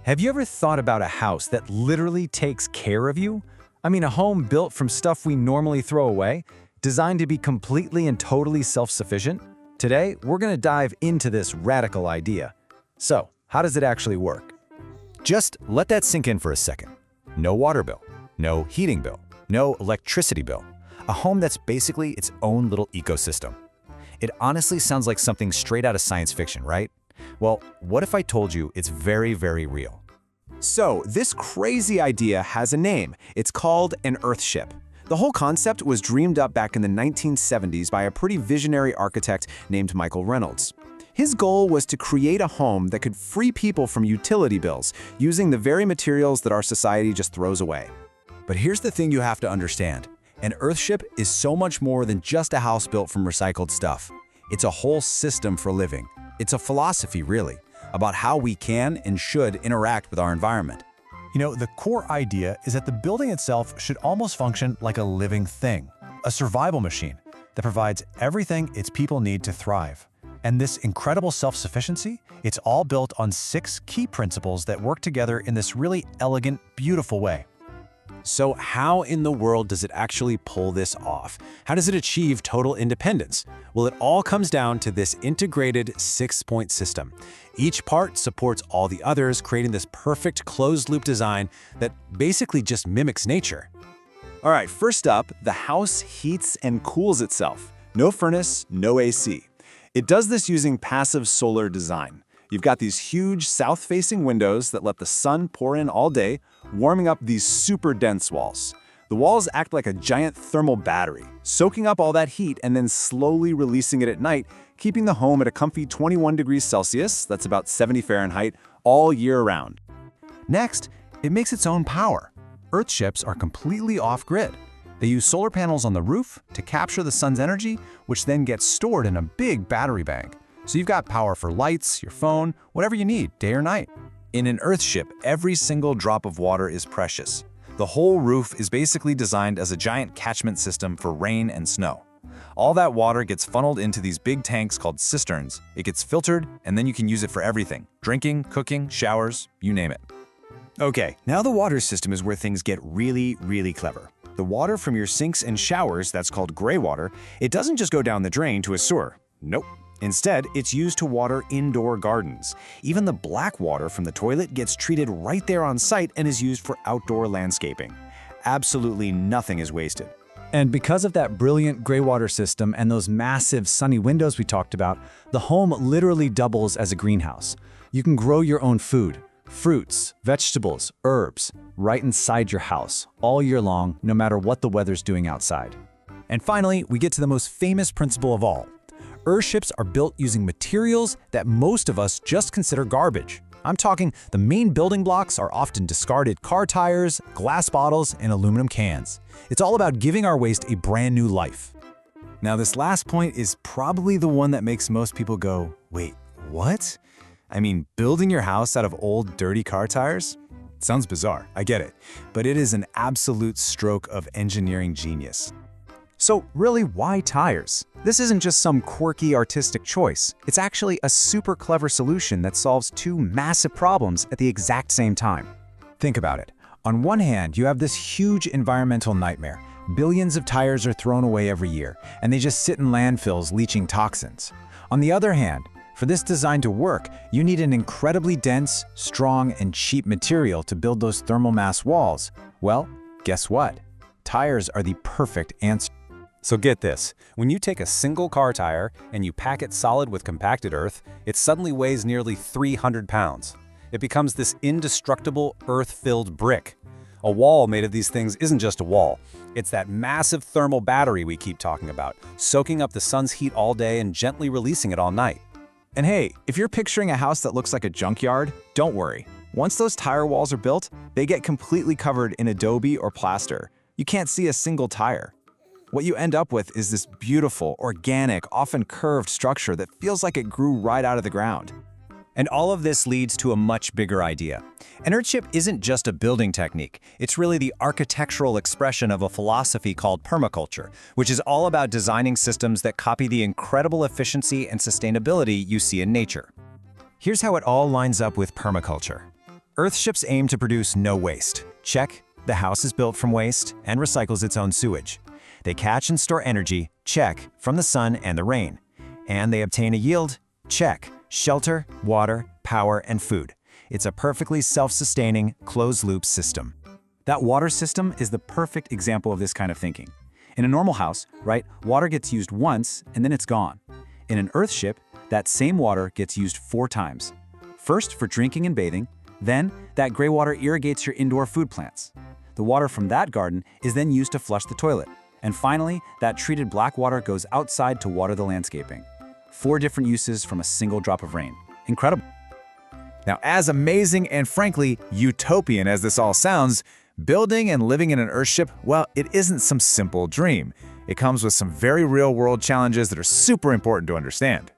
Have you ever thought about a house that literally takes care of you? I mean, a home built from stuff we normally throw away, designed to be completely and totally self-sufficient? Today, we're going to dive into this radical idea. So, how does it actually work? Just let that sink in for a second. No water bill, no heating bill, no electricity bill. A home that's basically its own little ecosystem. It honestly sounds like something straight out of science fiction, right? Well, what if I told you it's very, very real? So, this crazy idea has a name. It's called an Earthship. The whole concept was dreamed up back in the 1970s by a pretty visionary architect named Michael Reynolds. His goal was to create a home that could free people from utility bills using the very materials that our society just throws away. But here's the thing you have to understand. An Earthship is so much more than just a house built from recycled stuff. It's a whole system for living. It's a philosophy, really, about how we can and should interact with our environment. You know, the core idea is that the building itself should almost function like a living thing, a survival machine that provides everything its people need to thrive. And this incredible self-sufficiency, it's all built on 6 key principles that work together in this really elegant, beautiful way. So how in the world does it actually pull this off? How does it achieve total independence? Well, it all comes down to this integrated 6-point system. Each part supports all the others, creating this perfect closed-loop design that basically just mimics nature. All right, first up, the house heats and cools itself. No furnace, no AC. It does this using passive solar design. You've got these huge south-facing windows that let the sun pour in all day, warming up these super dense walls. The walls act like a giant thermal battery, soaking up all that heat and then slowly releasing it at night, keeping the home at a comfy 21 degrees Celsius, that's about 70 Fahrenheit, all year round. Next, it makes its own power. Earthships are completely off-grid. They use solar panels on the roof to capture the sun's energy, which then gets stored in a big battery bank. So you've got power for lights, your phone, whatever you need, day or night. In an Earthship, every single drop of water is precious. The whole roof is basically designed as a giant catchment system for rain and snow. All that water gets funneled into these big tanks called cisterns. It gets filtered, and then you can use it for everything. Drinking, cooking, showers, you name it. Okay, now the water system is where things get really, really clever. The water from your sinks and showers, that's called gray water, it doesn't just go down the drain to a sewer. Nope. Instead, it's used to water indoor gardens. Even the black water from the toilet gets treated right there on site and is used for outdoor landscaping. Absolutely nothing is wasted. And because of that brilliant gray water system and those massive sunny windows we talked about, the home literally doubles as a greenhouse. You can grow your own food, fruits, vegetables, herbs, right inside your house, all year long, no matter what the weather's doing outside. And finally, we get to the most famous principle of all. Earthships are built using materials that most of us just consider garbage. I'm talking the main building blocks are often discarded car tires, glass bottles, and aluminum cans. It's all about giving our waste a brand new life. Now, this last point is probably the one that makes most people go, wait, what? I mean, building your house out of old, dirty car tires? Sounds bizarre, I get it, but it is an absolute stroke of engineering genius. So really, why tires? This isn't just some quirky artistic choice. It's actually a super clever solution that solves 2 massive problems at the exact same time. Think about it. On one hand, you have this huge environmental nightmare. Billions of tires are thrown away every year, and they just sit in landfills leaching toxins. On the other hand, for this design to work, you need an incredibly dense, strong, and cheap material to build those thermal mass walls. Well, guess what? Tires are the perfect answer. So get this, when you take a single car tire and you pack it solid with compacted earth, it suddenly weighs nearly 300 pounds. It becomes this indestructible earth-filled brick. A wall made of these things isn't just a wall. It's that massive thermal battery we keep talking about, soaking up the sun's heat all day and gently releasing it all night. And hey, if you're picturing a house that looks like a junkyard, don't worry. Once those tire walls are built, they get completely covered in adobe or plaster. You can't see a single tire. What you end up with is this beautiful, organic, often curved structure that feels like it grew right out of the ground. And all of this leads to a much bigger idea. An Earthship isn't just a building technique. It's really the architectural expression of a philosophy called permaculture, which is all about designing systems that copy the incredible efficiency and sustainability you see in nature. Here's how it all lines up with permaculture. Earthships aim to produce no waste. Check. The house is built from waste and recycles its own sewage. They catch and store energy, check, from the sun and the rain. And they obtain a yield, check, shelter, water, power, and food. It's a perfectly self-sustaining, closed-loop system. That water system is the perfect example of this kind of thinking. In a normal house, right, water gets used once and then it's gone. In an Earthship, that same water gets used 4 times. First for drinking and bathing, then that gray water irrigates your indoor food plants. The water from that garden is then used to flush the toilet. And finally, that treated black water goes outside to water the landscaping. 4 different uses from a single drop of rain. Incredible. Now, as amazing and frankly utopian as this all sounds, building and living in an Earthship, well, it isn't some simple dream. It comes with some very real-world challenges that are super important to understand.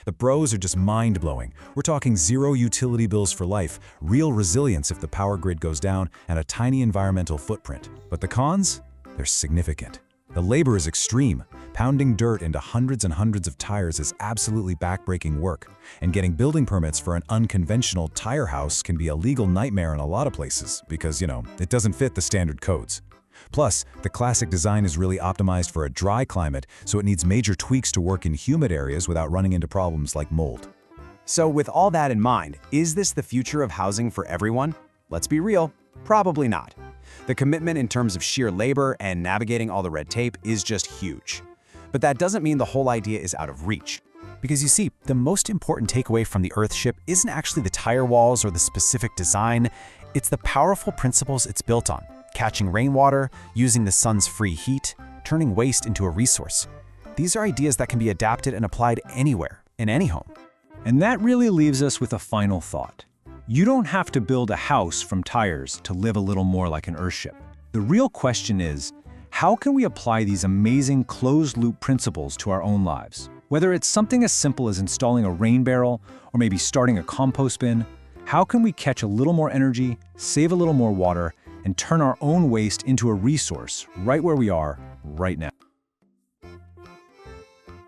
The pros are just mind-blowing. We're talking 0 utility bills for life, real resilience if the power grid goes down, and a tiny environmental footprint. But the cons? They're significant. The labor is extreme. Pounding dirt into hundreds and hundreds of tires is absolutely backbreaking work. And getting building permits for an unconventional tire house can be a legal nightmare in a lot of places because, it doesn't fit the standard codes. Plus, the classic design is really optimized for a dry climate, so it needs major tweaks to work in humid areas without running into problems like mold. So with all that in mind, is this the future of housing for everyone? Let's be real, probably not. The commitment in terms of sheer labor and navigating all the red tape is just huge. But that doesn't mean the whole idea is out of reach. Because you see, the most important takeaway from the Earthship isn't actually the tire walls or the specific design, it's the powerful principles it's built on. Catching rainwater, using the sun's free heat, turning waste into a resource. These are ideas that can be adapted and applied anywhere, in any home. And that really leaves us with a final thought. You don't have to build a house from tires to live a little more like an Earthship. The real question is, how can we apply these amazing closed-loop principles to our own lives? Whether it's something as simple as installing a rain barrel or maybe starting a compost bin, how can we catch a little more energy, save a little more water, and turn our own waste into a resource right where we are right now?